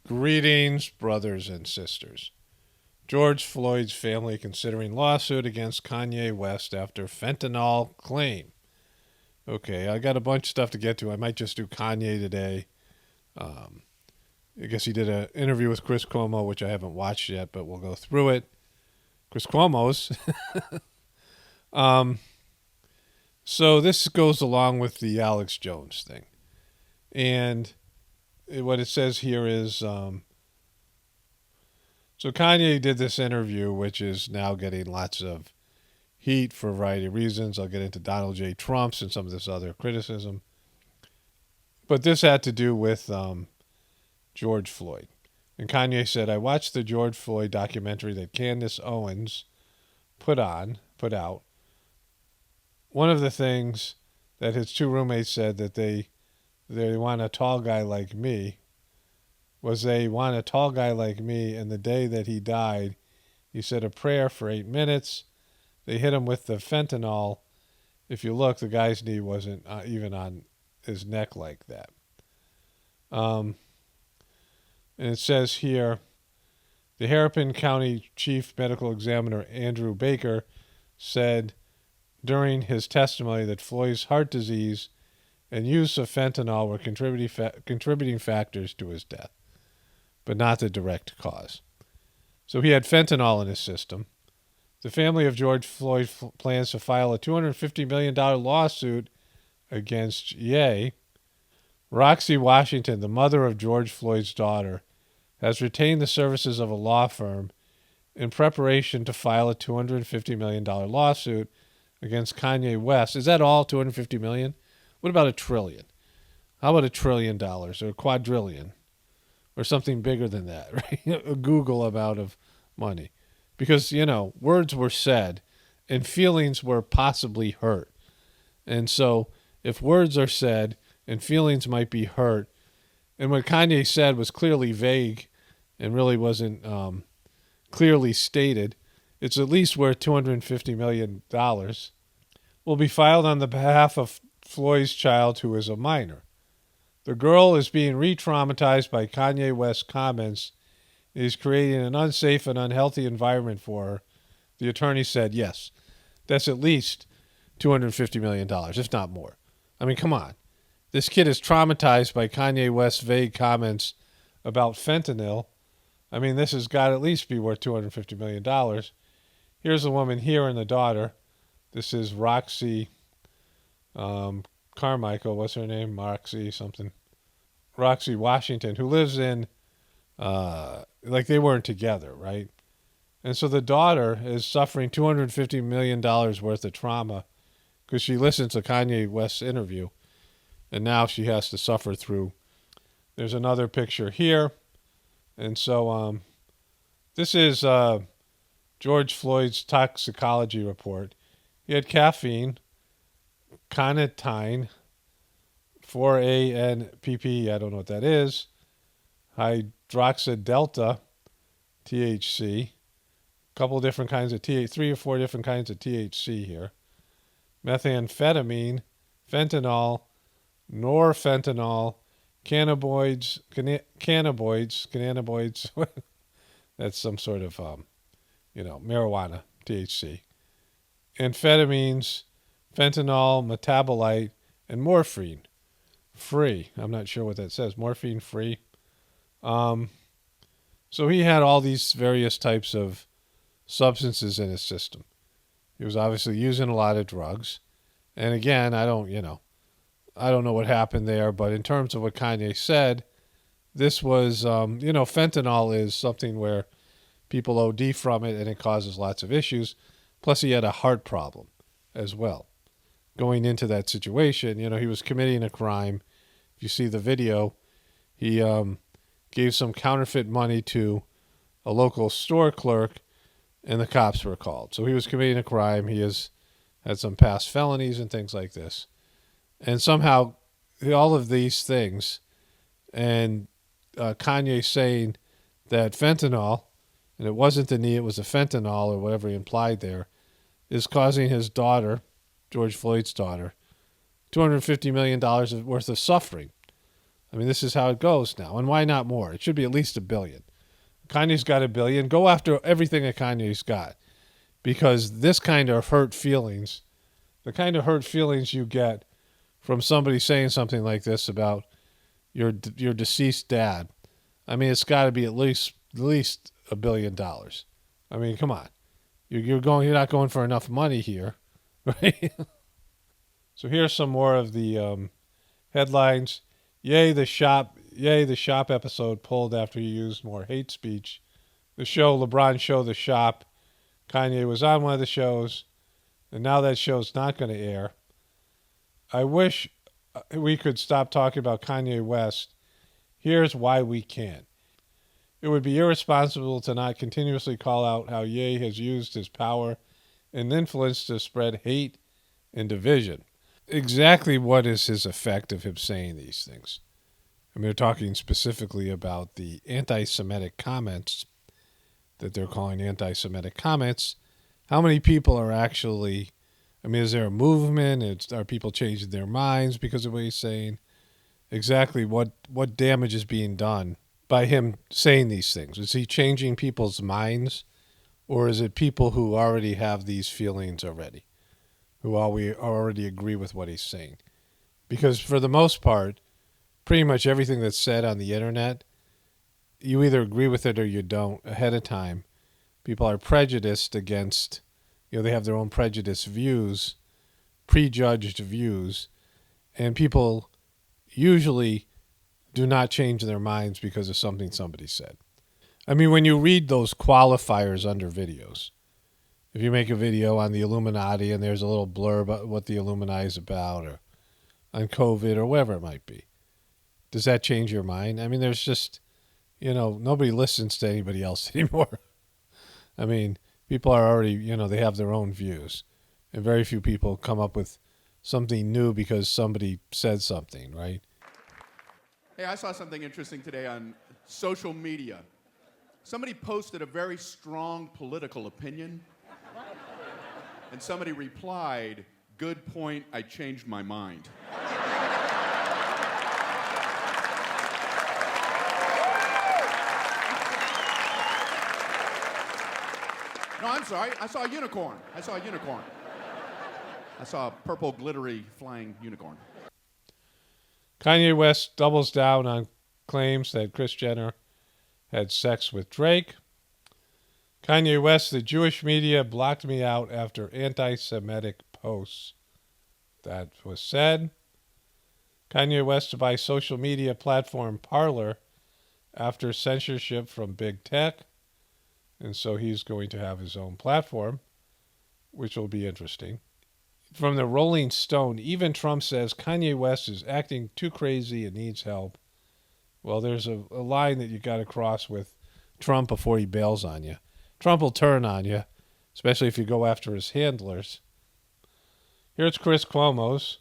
Greetings, brothers and sisters. George Floyd's family considering lawsuit against Kanye West after fentanyl claim. Okay, I got a bunch of stuff to get to. I might just do Kanye today. I guess he did an interview with Chris Cuomo, which I haven't watched yet, but we'll go through it. Chris Cuomos. So this goes along with the Alex Jones thing. And what it says here is, so Kanye did this interview, which is now getting lots of heat for a variety of reasons. I'll get into Donald J. Trump's and some of this other criticism. But this had to do with George Floyd. And Kanye said, I watched the George Floyd documentary that Candace Owens put out. One of the things that his two roommates said that they want a tall guy like me was they want a tall guy like me, and the day that he died, he said a prayer for 8 minutes. They hit him with the fentanyl. If you look, the guy's knee wasn't even on his neck like that. And it says here, the Hennepin County Chief Medical Examiner Andrew Baker said during his testimony that Floyd's heart disease and use of fentanyl were contributing factors to his death, but not the direct cause. So he had fentanyl in his system. The family of George Floyd plans to file a $250 million lawsuit against Ye. Roxy Washington, the mother of George Floyd's daughter, has retained the services of a law firm in preparation to file a $250 million lawsuit against Kanye West. Is that all, $250 million? What about $1 trillion? How about $1 trillion or a quadrillion or something bigger than that, right? A Google amount of money. Because, words were said and feelings were possibly hurt. And so if words are said and feelings might be hurt, and what Kanye said was clearly vague and really wasn't clearly stated, it's at least worth $250 million. Will be filed on the behalf of Floyd's child, who is a minor. The girl is being re-traumatized by Kanye West's comments. He's creating an unsafe and unhealthy environment for her. The attorney said, yes, that's at least $250 million, if not more. I mean, come on. This kid is traumatized by Kanye West's vague comments about fentanyl. I mean, this has got to at least be worth $250 million. Here's the woman here and the daughter. This is Roxy Carmichael. What's her name? Roxy something. Roxy Washington, who lives in, they weren't together, right? And so the daughter is suffering $250 million worth of trauma because she listened to Kanye West's interview, and now she has to suffer through. There's another picture here. And so this is George Floyd's toxicology report. He had caffeine, carnitine, 4-ANPP, I don't know what that is, hydroxydelta, THC, a couple different kinds of THC, 3 or 4 different kinds of THC here, methamphetamine, fentanyl, norfentanyl, cannabinoids, that's some sort of, marijuana, THC, amphetamines, fentanyl, metabolite, and morphine free. I'm not sure what that says. Morphine free. So he had all these various types of substances in his system. He was obviously using a lot of drugs. And again, I don't know what happened there, but in terms of what Kanye said, this was, fentanyl is something where people OD from it and it causes lots of issues. Plus, he had a heart problem as well. Going into that situation, he was committing a crime. If you see the video, he gave some counterfeit money to a local store clerk, and the cops were called. So he was committing a crime. He has had some past felonies and things like this. And somehow, all of these things, and Kanye saying that fentanyl, and it wasn't the knee, it was the fentanyl or whatever he implied there, is causing his daughter, George Floyd's daughter, $250 million worth of suffering. I mean, this is how it goes now. And why not more? It should be at least $1 billion. Kanye's got $1 billion. Go after everything that Kanye's got. Because this kind of hurt feelings, the kind of hurt feelings you get from somebody saying something like this about your deceased dad, I mean, it's got to be at least $1 billion. I mean, come on. You're not going for enough money here, right? So here's some more of the headlines. Ye the shop episode pulled after he used more hate speech. The show, LeBron show, The Shop. Kanye was on one of the shows, and now that show's not going to air. I wish we could stop talking about Kanye West. Here's why we can't. It would be irresponsible to not continuously call out how Ye has used his power and influence to spread hate and division. Exactly what is his effect of him saying these things? I mean, they're talking specifically about the anti-Semitic comments that they're calling anti-Semitic comments. How many people are actually, I mean, is there a movement? Are people changing their minds because of what he's saying? Exactly what damage is being done by him saying these things? Is he changing people's minds, or is it people who already have these feelings already, who already agree with what he's saying? Because for the most part, pretty much everything that's said on the internet, you either agree with it or you don't ahead of time. People are prejudiced against, they have their own prejudiced views, prejudged views, and people usually do not change their minds because of something somebody said. I mean, when you read those qualifiers under videos, if you make a video on the Illuminati and there's a little blurb about what the Illuminati is about, or on COVID or whatever it might be, does that change your mind? I mean, there's just, nobody listens to anybody else anymore. I mean, people are already, they have their own views. And very few people come up with something new because somebody said something, right? Hey, I saw something interesting today on social media. Somebody posted a very strong political opinion, and somebody replied, "Good point, I changed my mind." No, I'm sorry, I saw a unicorn. I saw a purple, glittery, flying unicorn. Kanye West doubles down on claims that Kris Jenner had sex with Drake. Kanye West, the Jewish media blocked me out after anti-Semitic posts. That was said. Kanye West to buy social media platform Parler after censorship from big tech. And so he's going to have his own platform, which will be interesting. From the Rolling Stone, even Trump says Kanye West is acting too crazy and needs help. Well, there's a line that you got to cross with Trump before he bails on you. Trump will turn on you, especially if you go after his handlers. Here's Chris Cuomos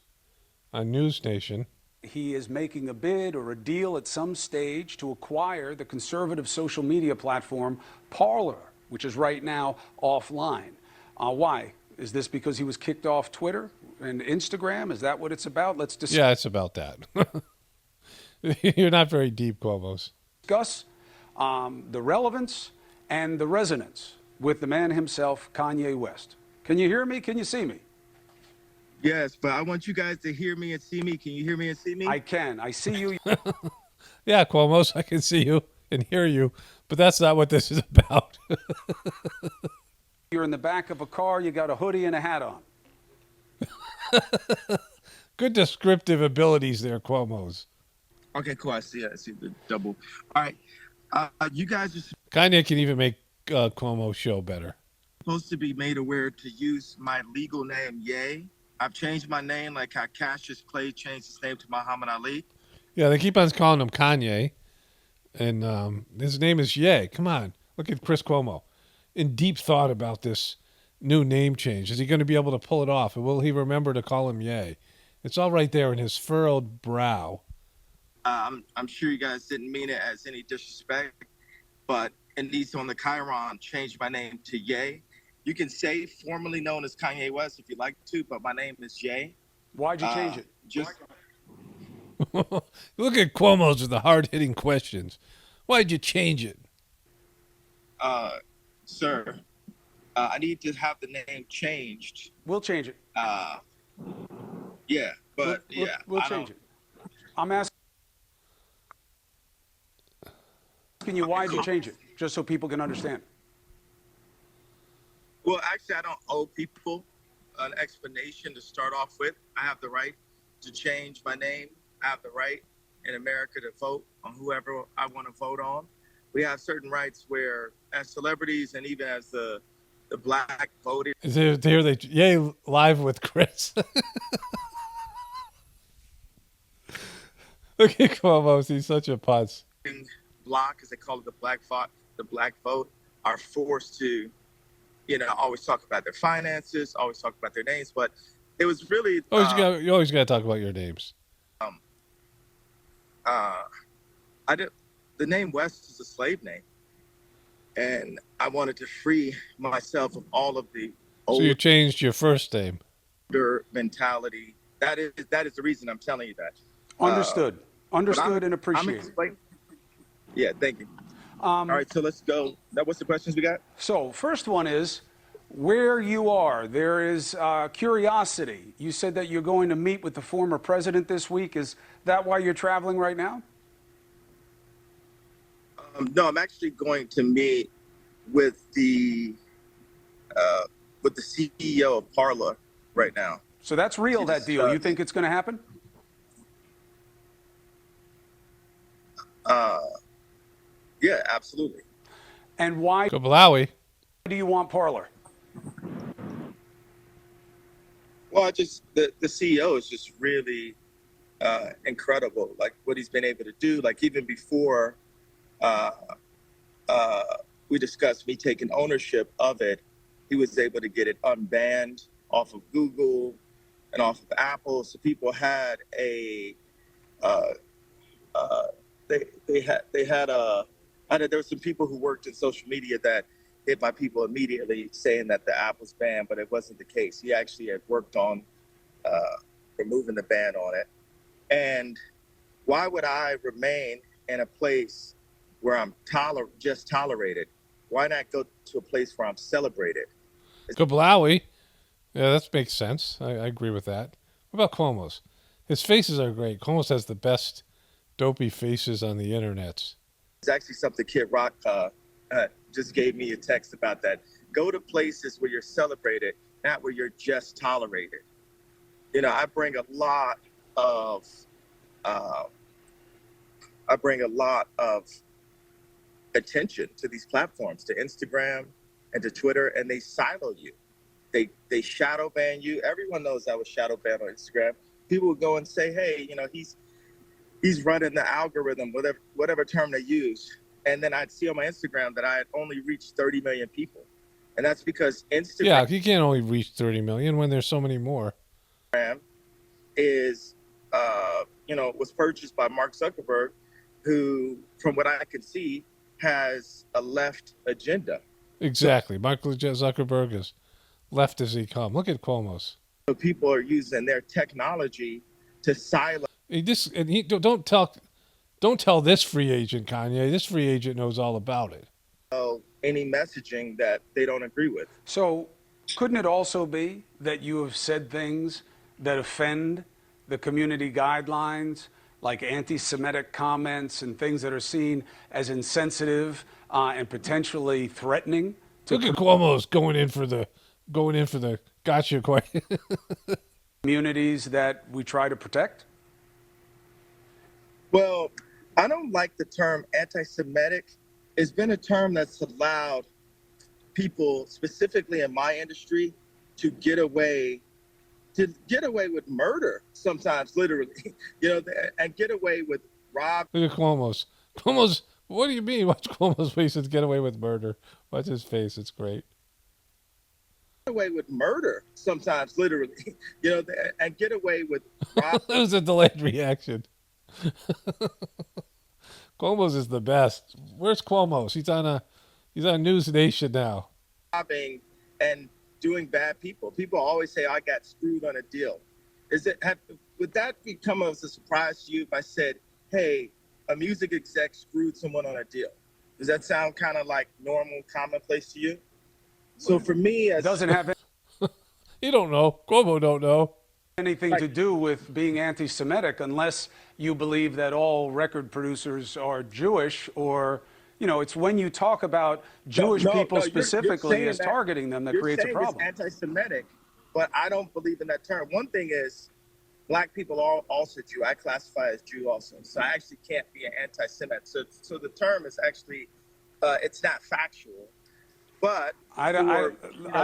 on News Nation. He is making a bid or a deal at some stage to acquire the conservative social media platform Parler, which is right now offline. Why? Is this because he was kicked off Twitter and Instagram? Is that what it's about? Let's discuss. Yeah, it's about that. You're not very deep, Cuomos. Discuss the relevance and the resonance with the man himself, Kanye West. Can you hear me? Can you see me? Yes, but I want you guys to hear me and see me. Can you hear me and see me? I can. I see you. Yeah, Cuomos, I can see you and hear you, but that's not what this is about. You're in the back of a car. You got a hoodie and a hat on. Good descriptive abilities there, Cuomos. Okay, cool. I see the double. All right. You guys are Kanye can even make Cuomo's show better. supposed to be made aware to use my legal name, Ye. I've changed my name like how Cassius Clay changed his name to Muhammad Ali. Yeah, they keep on calling him Kanye, and his name is Ye. Come on, look at Chris Cuomo. In deep thought about this new name change. Is he going to be able to pull it off? And will he remember to call him Ye? It's all right there in his furrowed brow. I'm sure you guys didn't mean it as any disrespect, but it needs on the Chiron change my name to Ye. You can say formerly known as Kanye West if you like to, but my name is Ye. Why'd you change it? Just Look at Cuomo's with the hard-hitting questions. Why'd you change it? Sir, I need to have the name changed. We'll change it. Yeah, but We'll I change don't. it. I'm asking you, why did you change it? Just so people can understand. Well, actually, I don't owe people an explanation to start off with. I have the right to change my name. I have the right in America to vote on whoever I want to vote on. We have certain rights where, as celebrities and even as the black voting Yay, live with Chris. Look at Cuomo. He's such a putz. bloc, as they call it, the black vote, are forced to, always talk about their finances, always talk about their names. But it was really You always got to talk about your names. I did the name West is a slave name, and I wanted to free myself of all of the So you changed your first name. older mentality. That is the reason I'm telling you that. Understood. Understood and appreciated. Yeah, thank you. All right, so let's go. Now, what's the questions we got? So, first one is where you are. There is curiosity. You said that you're going to meet with the former president this week. Is that why you're traveling right now? No, I'm actually going to meet with the CEO of Parler right now. So that's real, that deal. You think it's going to happen? Yeah, absolutely. And why Kabalawi. do you want Parler? Well, the CEO is just really incredible. Like what he's been able to do. Like even before we discussed me taking ownership of it, he was able to get it unbanned off of Google and off of Apple. So people had there were some people who worked in social media that hit my people immediately saying that the app was banned, but it wasn't the case. He actually had worked on removing the ban on it. And why would I remain in a place where I'm just tolerated? Why not go to a place where I'm celebrated? Kabalawi. Yeah, that makes sense. I agree with that. What about Cuomo's? His faces are great. Cuomo's has the best dopey faces on the internet. It's actually something Kid Rock just gave me a text about that. Go to places where you're celebrated, not where you're just tolerated. I bring a lot of attention to these platforms, to Instagram and to Twitter, and they silo you. They shadow ban you. Everyone knows I was shadow banned on Instagram. People would go and say, hey, he's running the algorithm, whatever term they use. And then I'd see on my Instagram that I had only reached 30 million people. And that's because Instagram... Yeah, you can't only reach 30 million when there's so many more. ...is, was purchased by Mark Zuckerberg, who, from what I can see, has a left agenda. Exactly. Mark Zuckerberg is left as he come. Look at Cuomo's. So people are using their technology to silence... Don't tell this free agent, Kanye. This free agent knows all about it. Any messaging that they don't agree with. So couldn't it also be that you have said things that offend the community guidelines, like anti-Semitic comments and things that are seen as insensitive and potentially threatening? Look at Cuomo's going in for the gotcha question. Communities that we try to protect? Well, I don't like the term anti-Semitic. It's been a term that's allowed people, specifically in my industry, to get away with murder sometimes, literally, and get away with rob. Look at Cuomo's. Cuomo's, what do you mean? Watch Cuomo's face and get away with murder. Watch his face. It's great. Get away with murder sometimes, literally, and get away with rob. That was a delayed reaction. Cuomo's is the best. Where's Cuomo's? He's on News Nation now. Robbing and doing bad people. People always say, I got screwed on a deal. Was would that become as a surprise to you if I said, hey, a music exec screwed someone on a deal? Does that sound kind of like normal, commonplace to you? So for me, It as doesn't have You don't know. Cuomo don't know. anything to do with being anti-Semitic unless you believe that all record producers are Jewish, or, you know, it's when you talk about Jewish people specifically as targeting them that creates a problem. It's anti-Semitic, but I don't believe in that term. One thing is, Black people are also Jew. I classify as Jew also, so I actually can't be an anti-Semite. So the term is actually, it's not factual. But I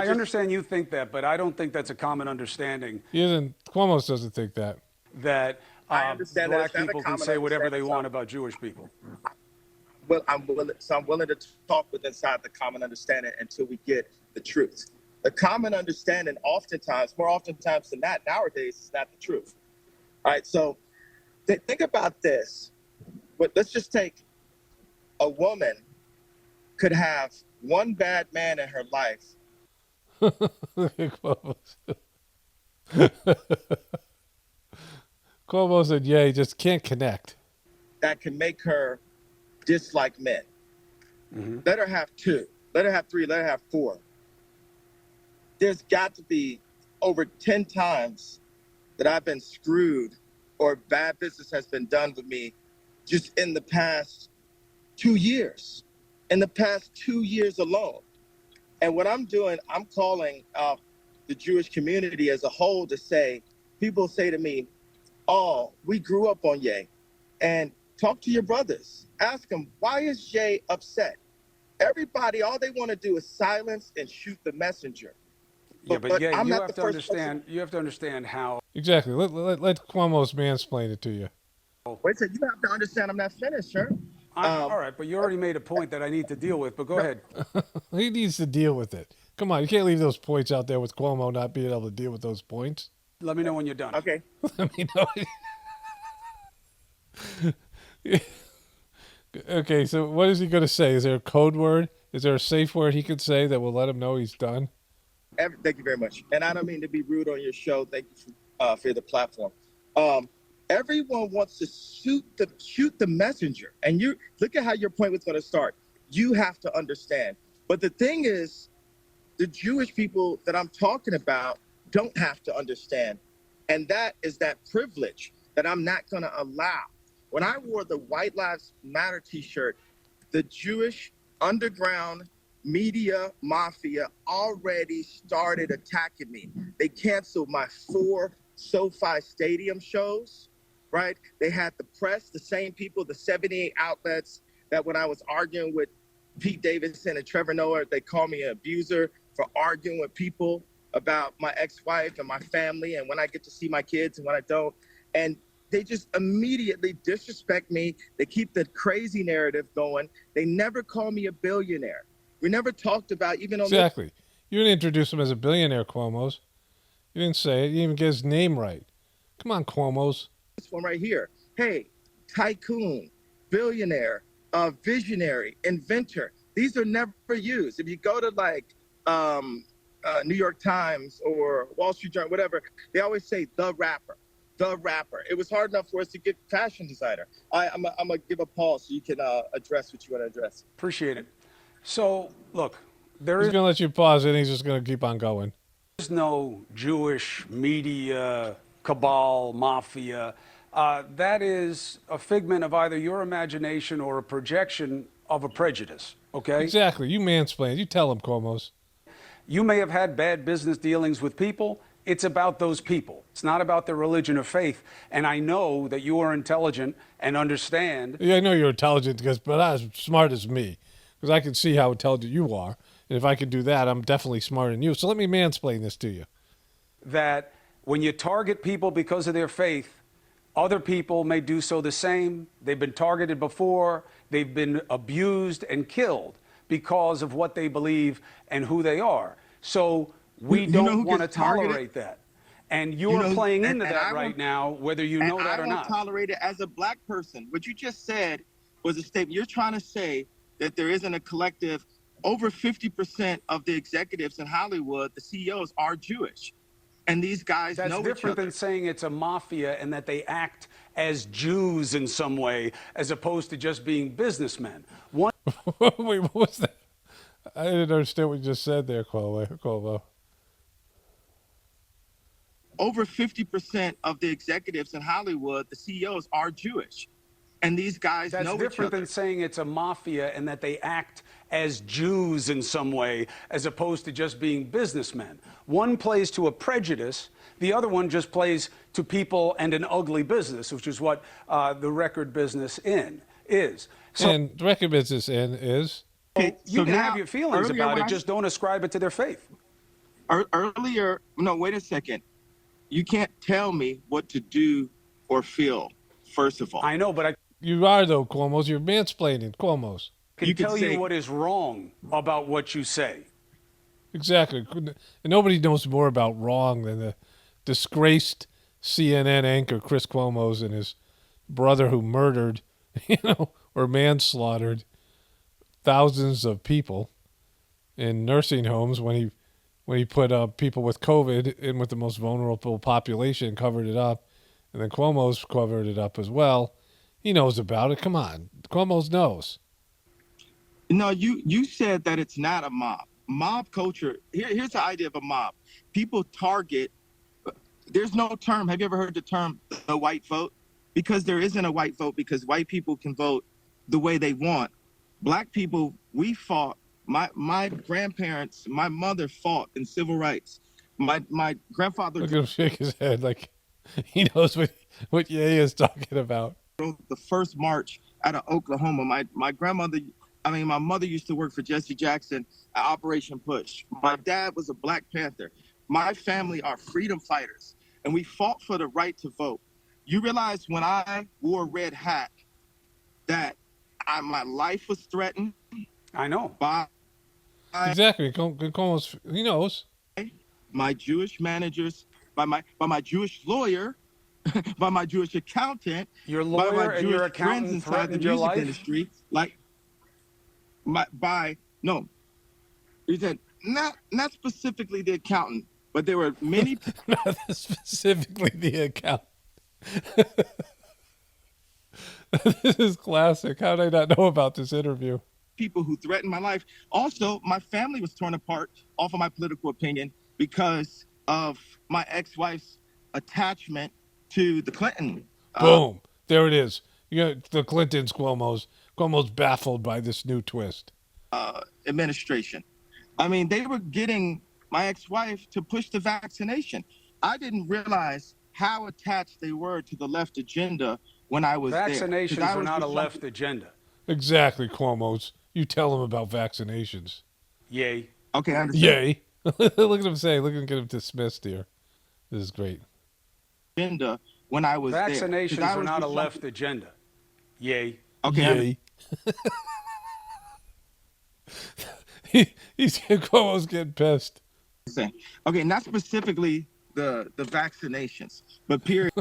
understand you think that, but I don't think that's a common understanding. Cuomo doesn't think that. That Black people can say whatever they want so about Jewish people. Well, I'm willing to talk with inside the common understanding until we get the truth. The common understanding, more oftentimes than that, nowadays is not the truth. All right, so think about this. But let's just take a woman could have one bad man in her life. Cuomo said, yeah, he just can't connect. That can make her dislike men. Mm-hmm. Let her have 2. Let her have 3. Let her have 4. There's got to be over 10 times that I've been screwed or bad business has been done with me just in the past 2 years. In the past 2 years alone. And what I'm doing, I'm calling out the Jewish community as a whole to say, people say to me, oh, we grew up on Ye. And talk to your brothers. Ask them, why is Ye upset? Everybody, all they want to do is silence and shoot the messenger. Yeah, but yeah, you have to understand. You have to understand how. Exactly. Let Cuomo's mansplain it to you. Wait a second. You have to understand. I'm not finished, sir. All right, but you already made a point that I need to deal with. But go ahead. He needs to deal with it. Come on, you can't leave those points out there with Cuomo not being able to deal with those points. Let me know when you're done. Okay. Let me know. Okay, so what is he going to say? Is there a code word? Is there a safe word he could say that will let him know he's done? Thank you very much. And I don't mean to be rude on your show. Thank you for the platform. Everyone wants to shoot the messenger. And you look at how your point was going to start. You have to understand. But the thing is, the Jewish people that I'm talking about don't have to understand. And that is that privilege that I'm not going to allow. When I wore the White Lives Matter t-shirt, the Jewish underground media mafia already started attacking me. They canceled my 4 SoFi Stadium shows, right? They had the press, the same people, the 78 outlets that when I was arguing with Pete Davidson and Trevor Noah, they called me an abuser for arguing with people about my ex-wife and my family and when I get to see my kids and when I don't. And they just immediately disrespect me. They keep the crazy narrative going. They never call me a billionaire. We never talked about even on exactly. You didn't introduce him as a billionaire, Cuomo's. You didn't say it. You didn't even get his name right. Come on, Cuomo's. This one right here. Hey, tycoon, billionaire, visionary, inventor. These are never used. If you go to like New York Times or Wall Street Journal, whatever, they always say the rapper. The rapper. It was hard enough for us to get fashion designer. I'm gonna give a pause so you can address what you want to address. Appreciate it. So look, He's going to let you pause it and he's just going to keep on going. There's no Jewish media, cabal, mafia. That is a figment of either your imagination or a projection of a prejudice, okay? Exactly. You mansplain. You tell him, Cuomo's. You may have had bad business dealings with people. It's about those people. It's not about their religion or faith. And I know that you are intelligent and understand. Yeah, I know you're intelligent, but not as smart as me. Because I can see how intelligent you are. And if I can do that, I'm definitely smarter than you. So let me mansplain this to you. That when you target people because of their faith, other people may do so the same. They've been targeted before. They've been abused and killed because of what they believe and who they are. So we don't want to tolerate that. And you're playing into that right now, whether you know that or not. I won't tolerate it as a Black person. What you just said was a statement. You're trying to say that there isn't a collective. Over 50% of the executives in Hollywood, the CEOs, are Jewish. And these guys That's know each different other. than saying it's a mafia and that they act as Jews in some way, as opposed to just being businessmen. One Wait, what was that? I didn't understand what you just said there, Cuomo. Over 50% of the executives in Hollywood, the CEOs, are Jewish. And these guys That's know each different other. than saying it's a mafia and that they act as Jews in some way, as opposed to just being businessmen. One plays to a prejudice, the other one just plays to people and an ugly business, which is what the record business is. So And the record business is you So can now, have your feelings earlier about when it, just don't ascribe it to their faith. no, wait a second. You can't tell me what to do or feel, first of all. I know, but I you are though, Cuomo's. You're mansplaining, Cuomo's. can You could tell you say- what is wrong about what you say. Exactly. And nobody knows more about wrong than the disgraced CNN anchor Chris Cuomo's and his brother who murdered, or manslaughtered thousands of people in nursing homes when he put people with COVID in with the most vulnerable population, covered it up, and then Cuomo's covered it up as well. He knows about it. Come on, Cuomo's knows. No, you said that it's not a mob. Mob culture. Here's the idea of a mob. People target. There's no term. Have you ever heard the term the white vote? Because there isn't a white vote, because white people can vote the way they want. Black people, we fought. My grandparents, my mother fought in civil rights. My grandfather Look at him shake his head like he knows what Ye is talking about. drove the first march out of Oklahoma. My mother used to work for Jesse Jackson at Operation Push. My dad was a Black Panther. My family are freedom fighters, and we fought for the right to vote. You realize when I wore a red hat that my life was threatened I know. by Exactly. Cuomo's, he knows. my Jewish managers, by my Jewish lawyer, by my Jewish accountant, Your by lawyer my and Jewish your friends accountant inside the threatened your music life? industry. He said not specifically the accountant, but there were many Not specifically the account. This is classic. How did I not know about this interview? people who threatened my life. Also, my family was torn apart off of my political opinion because of my ex-wife's attachment to the Clinton. Boom. There it is. You got the Clintons, Cuomo's baffled by this new twist. Administration. I mean, they were getting my ex-wife to push the vaccination. I didn't realize how attached they were to the left agenda when I was there. 'Cause Vaccinations I are was not a just left agenda. Exactly, Cuomo's. You tell him about vaccinations. Yay. Okay, I understand. Yay. Look at him say. Look at him dismissed here. This is great. Agenda when I was there. 'Cause Vaccinations I are was not a just left agenda. Yay. Okay, Yay. Cuomo's getting pissed. saying. Okay, not specifically the vaccinations, but period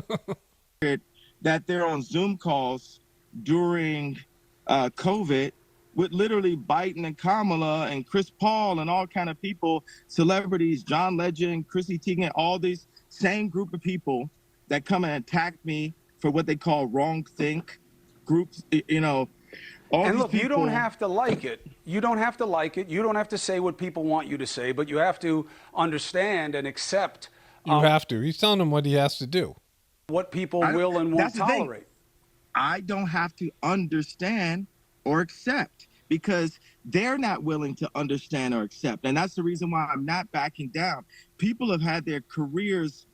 that they're on Zoom calls during COVID with literally Biden and Kamala and Chris Paul and all kind of people, celebrities, John Legend, Chrissy Teigen, all these same group of people that come and attack me for what they call wrong think groups, all And these look, you people. don't have to like it. You don't have to like it. You don't have to say what people want you to say, but you have to understand and accept You have to. He's telling him what he has to do. what people I don't- will and won't that's the thing. tolerate. I don't have to understand or accept because they're not willing to understand or accept. And that's the reason why I'm not backing down. People have had their careers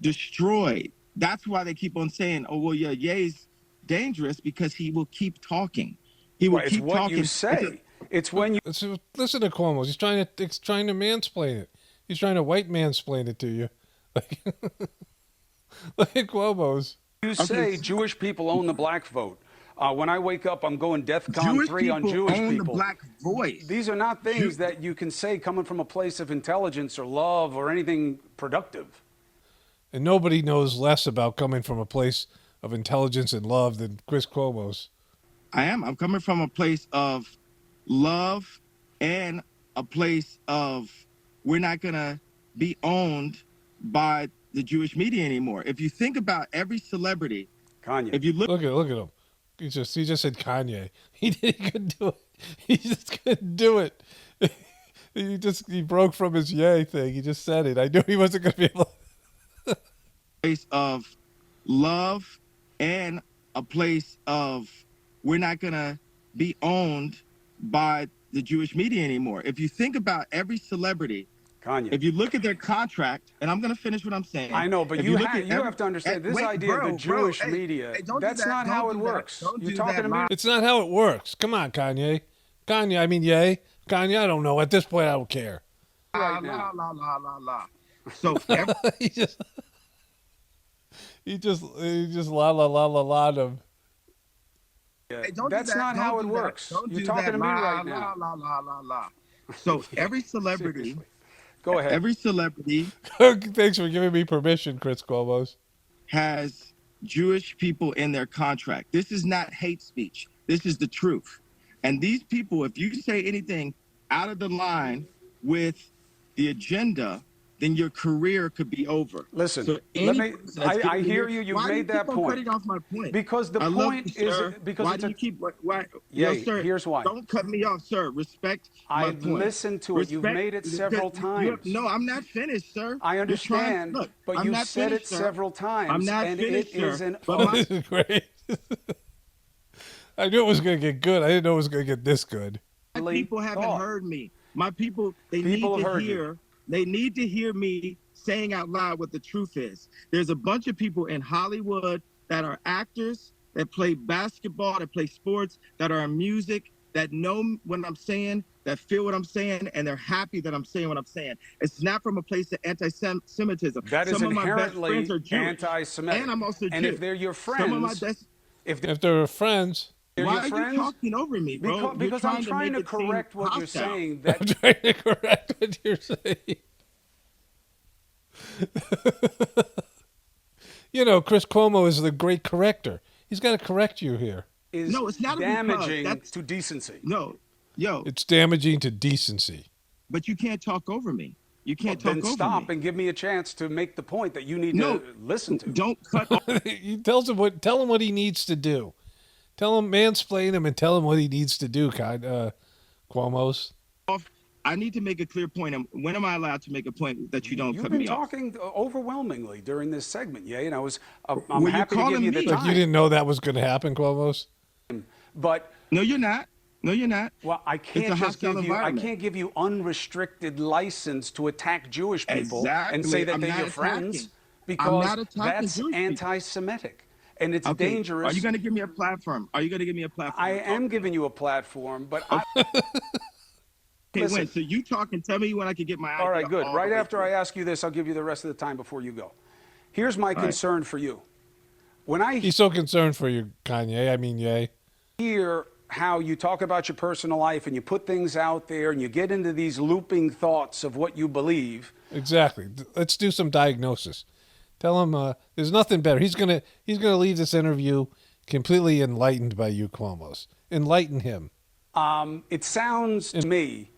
destroyed. That's why they keep on saying, oh, well, yeah, Ye's dangerous because he will keep talking. He will Well, it's keep what talking. you say. It's when you Listen to Cuomo. He's trying to mansplain it. He's trying to white mansplain it to you. Look at Cuomo's. say Jewish people own the black vote. When I wake up, I'm going DEFCON Jewish 3 on people Jewish own people. the black voice. These are not things that you can say coming from a place of intelligence or love or anything productive. And nobody knows less about coming from a place of intelligence and love than Chris Cuomo's. I'm coming from a place of love and a place of we're not going to be owned by the Jewish media anymore. If you think about every celebrity, Kanye. if you look Look at him. He just said Kanye. He couldn't do it. He just couldn't do it. He broke from his yay thing. He just said it. I knew he wasn't going to be able. place of love and a place of we're not going to be owned by the Jewish media anymore. If you think about every celebrity, Kanye. if you look at their contract, and I'm going to finish what I'm saying. I know, but If you look at have to understand this wait, idea bro, of the Jewish hey, media. hey, don't do That's that. not Don't how do it that. works. Don't You do talking that to me? live. It's not how it works. Come on, Kanye. Kanye, I mean, yay. Kanye, I don't know. At this point, I don't care. Right la, now. la, la, la, la. So he just la la la la la them. hey, don't That's do that. not Don't how it do that. works. Don't You're do talking that. to me La, right la, now. La, la, la, la. So every celebrity, Seriously. Go ahead. every celebrity Thanks for giving me permission, Chris Cuomos. has Jewish people in their contract. This is not hate speech. This is the truth. And these people, if you say anything out of the line with the agenda, then your career could be over. Listen, So I hear you. You've made that point. Cutting off my point. Because the I love point you, is sir. because why it's do a you keep why? Yay, Yo, sir, here's why. Don't cut me off, sir. Respect my I've point. listened to it. You've made it several times. No, I'm not finished, sir. I understand, Look, but I'm you not said finished, it sir. several times, I'm not and finished, it is sir. an But oath. This is great. I knew it was going to get good. I didn't know it was going to get this good. My people haven't heard me. My people, People need have to heard hear. you. They need to hear me saying out loud what the truth is. There's a bunch of people in Hollywood that are actors, that play basketball, that play sports, that are in music, that know what I'm saying, that feel what I'm saying, and they're happy that I'm saying what I'm saying. It's not from a place of anti-Semitism. That is Some of my best inherently friends are Jewish, anti-Semitic. and I'm also and Jewish. if they're your Some of my friends, best. If they're friends, they're Why your are friends, you talking over me, bro? because I'm trying to make it seem correct what you're hostile. saying. I'm That trying to correct what you're saying. You know, Chris Cuomo is the great corrector. He's got to correct you here. is No, it's not a damaging because. to decency. No, yo, It's damaging to decency. but you can't talk over me. You Well, can't talk then over stop me. and give me a chance to make the point that you need No, to listen to. Don't cut off. He tells him tell him what he needs to do. Tell him, mansplain him, and tell him what he needs to do. Cuomo's. I need to make a clear point. When am I allowed to make a point that you don't You've cut been me off? talking overwhelmingly during this segment, yeah, and I'm Well, you're happy to give calling you the me. time. Like you didn't know that was going to happen, Cuomo's. But No, you're not. No, you're not. well, I It's a can't just hostile give you. I environment. can't give you unrestricted license to attack Jewish people and say Exactly. that I'm they're not your attacking. friends I'm because not attacking that's Jewish people. anti-Semitic and it's Okay. dangerous. Are you going to give me a platform? Are you going to give me a platform? I to talk am to? giving you a platform, but I, Okay, listen. when? So you talk and tell me when I can get my idea. all right, good. all the Right way after through. I ask you this, I'll give you the rest of the time before you go. Here's my right. concern for you. When I He's so concerned for you, Kanye. I mean, yay. hear how you talk about your personal life and you put things out there and you get into these looping thoughts of what you believe. Exactly. Let's do some diagnosis. Tell him there's nothing better. He's gonna leave this interview completely enlightened by you, Cuomo's. Enlighten him. It sounds to me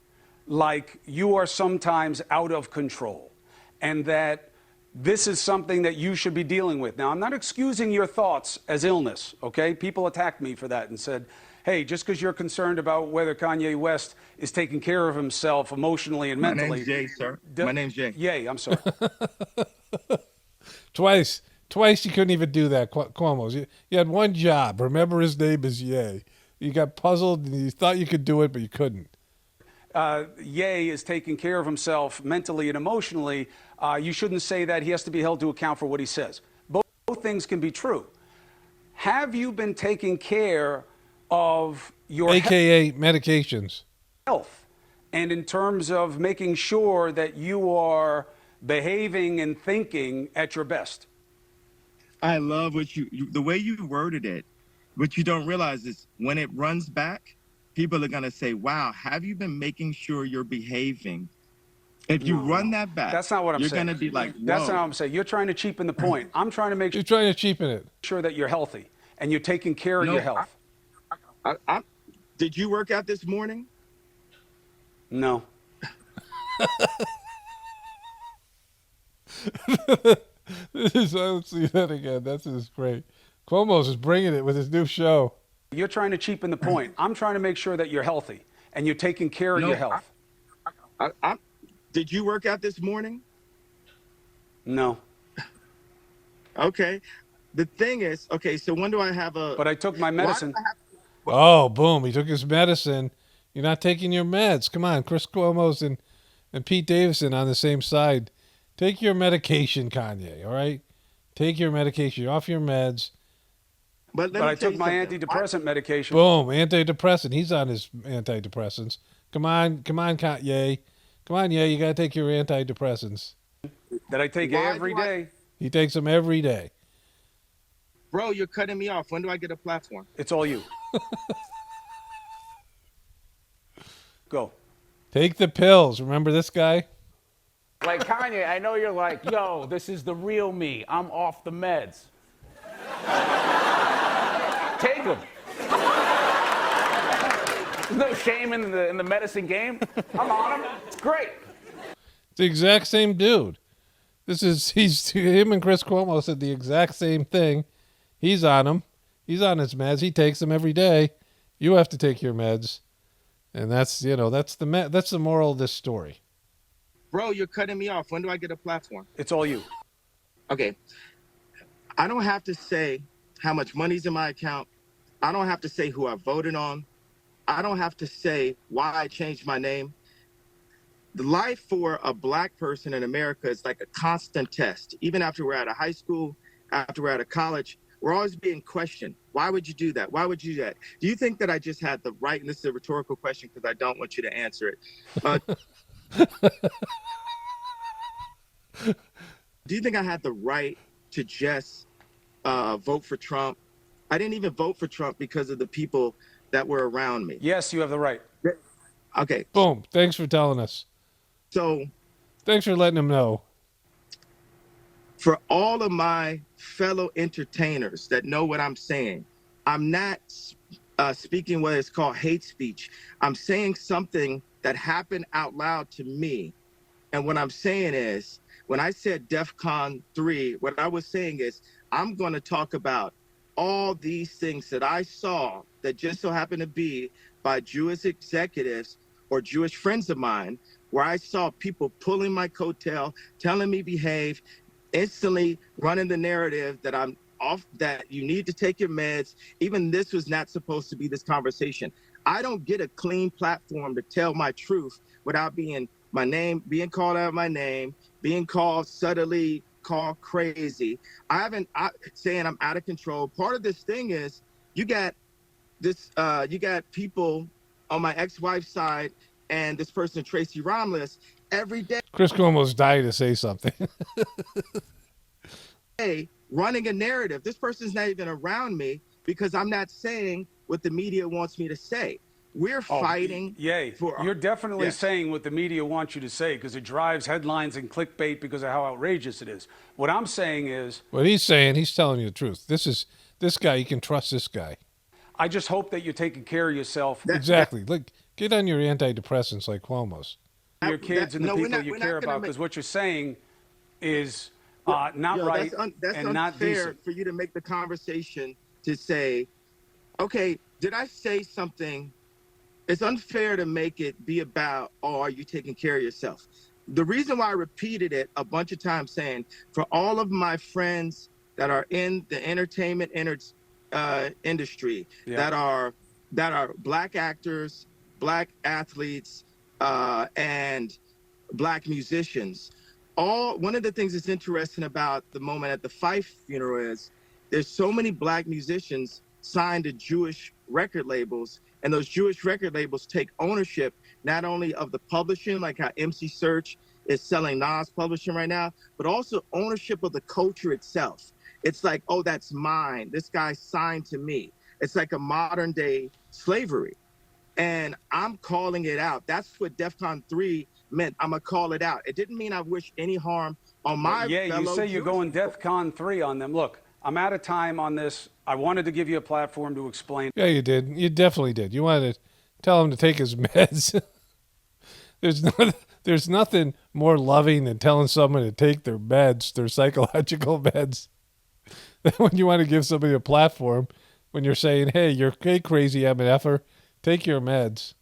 like you are sometimes out of control and that this is something that you should be dealing with. Now, I'm not excusing your thoughts as illness, okay? People attacked me for that and said, hey, just because you're concerned about whether Kanye West is taking care of himself emotionally and My mentally. name's Jay, sir. My name's Jay. Yay, I'm sorry. Twice you couldn't even do that, Cuomo's. You had one job. Remember his name is Ye. You got puzzled and you thought you could do it, but you couldn't. Ye is taking care of himself mentally and emotionally. You shouldn't say that. He has to be held to account for what he says. Both things can be true. Have you been taking care of your AKA medications. health? And in terms of making sure that you are behaving and thinking at your best? I love what the way you worded it. What you don't realize is when it runs back, people are going to say, wow, have you been making sure you're behaving? If you run that back, That's not what I'm you're saying. going to be like, whoa. That's not what I'm saying. You're trying to cheapen the point. I'm trying to make You're trying to cheapen it. sure that you're healthy and you're taking care of No, your health. Did you work out this morning? No. Let's see that again. That's just great. Cuomo's is bringing it with his new show. You're trying to cheapen the point. I'm trying to make sure that you're healthy and you're taking care of No, your health. Did you work out this morning? No. Okay. The thing is, okay, so when do I have a? But I took my Why do medicine. I have- Oh, boom. He took his medicine. You're not taking your meds. Come on. Chris Cuomo's and Pete Davidson on the same side. Take your medication, Kanye, all right? Take your medication. You're off your meds. But But I took my antidepressant medication. Boom. Antidepressant. He's on his antidepressants. Come on, Kanye. Come on, Ye. You got to take your antidepressants. That I take Why every do I- day. He takes them every day. Bro, you're cutting me off. When do I get a platform? It's all you. Go. Take the pills. Remember this guy? Like Kanye, I know you're like, yo, this is the real me. I'm off the meds. Take them. There's no shame in the medicine game. I'm on them. It's great. It's the exact same dude. He's him and Chris Cuomo said the exact same thing. He's on them. He's on his meds. He takes them every day. You have to take your meds, and that's the moral of this story. Bro, you're cutting me off. When do I get a platform? It's all you. Okay. I don't have to say how much money's in my account. I don't have to say who I voted on. I don't have to say why I changed my name. The life for a black person in America is like a constant test. Even after we're out of high school, after we're out of college, we're always being questioned. Why would you do that? Why would you do that? Do you think that I just had the right, and this is a rhetorical question because I don't want you to answer it. Do you think I had the right to just vote for Trump? I didn't even vote for Trump because of the people that were around me. Yes, you have the right. Okay. Boom. Thanks for telling us. So Thanks for letting him know. for all of my fellow entertainers that know what I'm saying, I'm not speaking what is called hate speech. I'm saying something that happened out loud to me. And what I'm saying is, when I said DEFCON 3, what I was saying is, I'm going to talk about all these things that I saw that just so happened to be by Jewish executives or Jewish friends of mine, where I saw people pulling my coattail, telling me behave, instantly running the narrative that I'm off, that you need to take your meds. Even this was not supposed to be this conversation. I don't get a clean platform to tell my truth without being being called out my name, being called subtly called crazy. Saying I'm out of control. Part of this thing is you got people on my ex-wife's side and this person, Tracy Romulus, every day Chris Cuomo's dying to say something. running a narrative. This person's not even around me because I'm not saying what the media wants me to say. We're fighting. You're definitely saying what the media wants you to say because it drives headlines and clickbait because of how outrageous it is. What I'm saying is, What he's saying, he's telling you the truth. This guy, you can trust this guy. I just hope that you're taking care of yourself, Exactly. Look, get on your antidepressants like Cuomo's. your kids, and the people you care about, because what you're saying is not right that's and not unfair decent. for you to make the conversation to say, okay, did I say something? It's unfair to make it be about, oh, are you taking care of yourself? The reason why I repeated it a bunch of times saying, for all of my friends that are in the entertainment industry, that are black actors, black athletes, and black musicians, one of the things that's interesting about the moment at the Fife funeral is there's so many black musicians signed to Jewish record labels, and those Jewish record labels take ownership not only of the publishing, like how MC Search is selling Nas publishing right now, but also ownership of the culture itself. It's like, oh, that's mine. This guy signed to me. It's like a modern day slavery. And I'm calling it out. That's what DEFCON 3 meant. I'm going to call it out. It didn't mean I wish any harm on my fellow You say you're Jewish going people. DEFCON 3 on them. Look, I'm out of time on this. I wanted to give you a platform to explain. Yeah, you did. You definitely did. You wanted to tell him to take his meds. there's nothing more loving than telling someone to take their meds, their psychological meds. When you want to give somebody a platform, when you're saying, "Hey, you're crazy MFer, take your meds."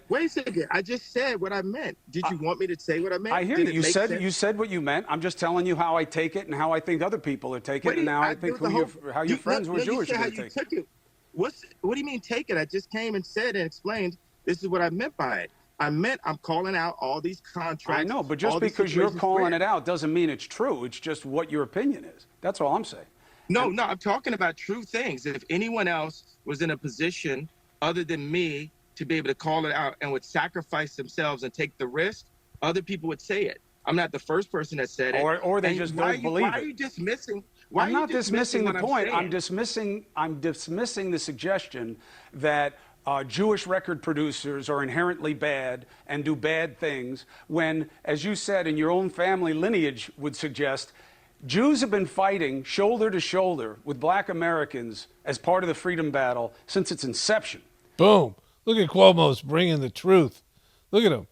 Wait a second. I just said what I meant. Did you want me to say what I meant? I hear Did you. it You make said sense? you said what you meant. I'm just telling you how I take it and how I think other people are taking What it, do and you- how I think the whole- how your friends who are you Jewish said are how going to you take it. took it. What do you mean take it? I just came and said and explained this is what I meant by it. I meant I'm calling out all these contracts. I know, but all just these because you're situations calling where- it out doesn't mean it's true. It's just what your opinion is. That's all I'm saying. No, I'm talking about true things. If anyone else was in a position other than me to be able to call it out and would sacrifice themselves and take the risk, other people would say it. I'm not the first person that said it. Or they And just why don't are believe Why it. are you dismissing? Why I'm are you not dismissing the what point. I'm saying? I'm dismissing the suggestion that Jewish record producers are inherently bad and do bad things when, as you said, in your own family lineage would suggest, Jews have been fighting shoulder to shoulder with black Americans as part of the freedom battle since its inception. Boom! Look at Cuomo's bringing the truth. Look at him.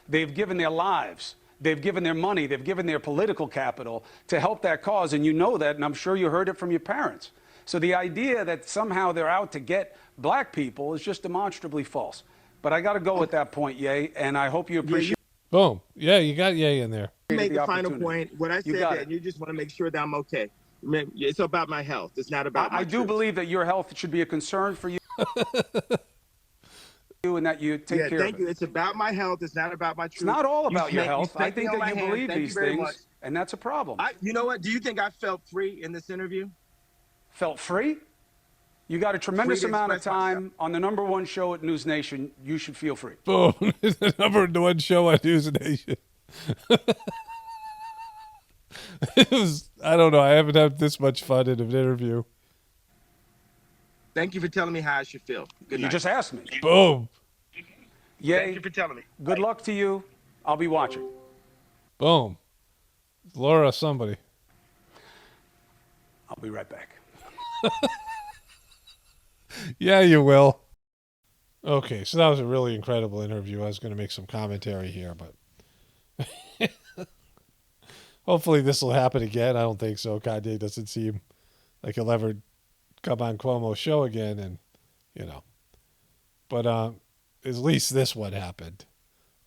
They've given their lives. They've given their money. They've given their political capital to help that cause. And you know that, and I'm sure you heard it from your parents. So the idea that somehow they're out to get black people is just demonstrably false. But I got to go at that point, Ye, and I hope you appreciate Boom! Yeah, you got Ye in there. Make the the final opportunity. point. What I You said got that, it. and you just want to make sure that I'm okay. It's about my health. It's not about my I do truth. believe that your health should be a concern for you and that you take care Thank of you. it. It's about my health. It's not about my truth. It's not all about your health. I spanked me think on that my you hand. believe Thank these you very things, much. and that's a problem. You know what? Do you think I felt free in this interview? Felt free? You got a tremendous Free to amount of express time myself. on the #1 show at News Nation. You should feel free. Boom! It's the #1 show on News Nation. It was. I don't know. I haven't had this much fun in an interview. Thank you for telling me how I should feel. Good You night. just asked me. Boom! Thank Yay. you for telling me. Good luck to you. I'll be watching. Boom! Laura, somebody. I'll be right back. Yeah, you will. Okay, so that was a really incredible interview. I was going to make some commentary here, but hopefully this will happen again. I don't think so. Kanye doesn't seem like he'll ever come on Cuomo's show again, and But at least this one happened.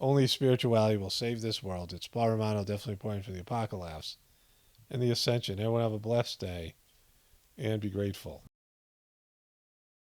Only spirituality will save this world. It's Paul Romano, definitely pointing for the apocalypse and the ascension. Everyone have a blessed day and be grateful.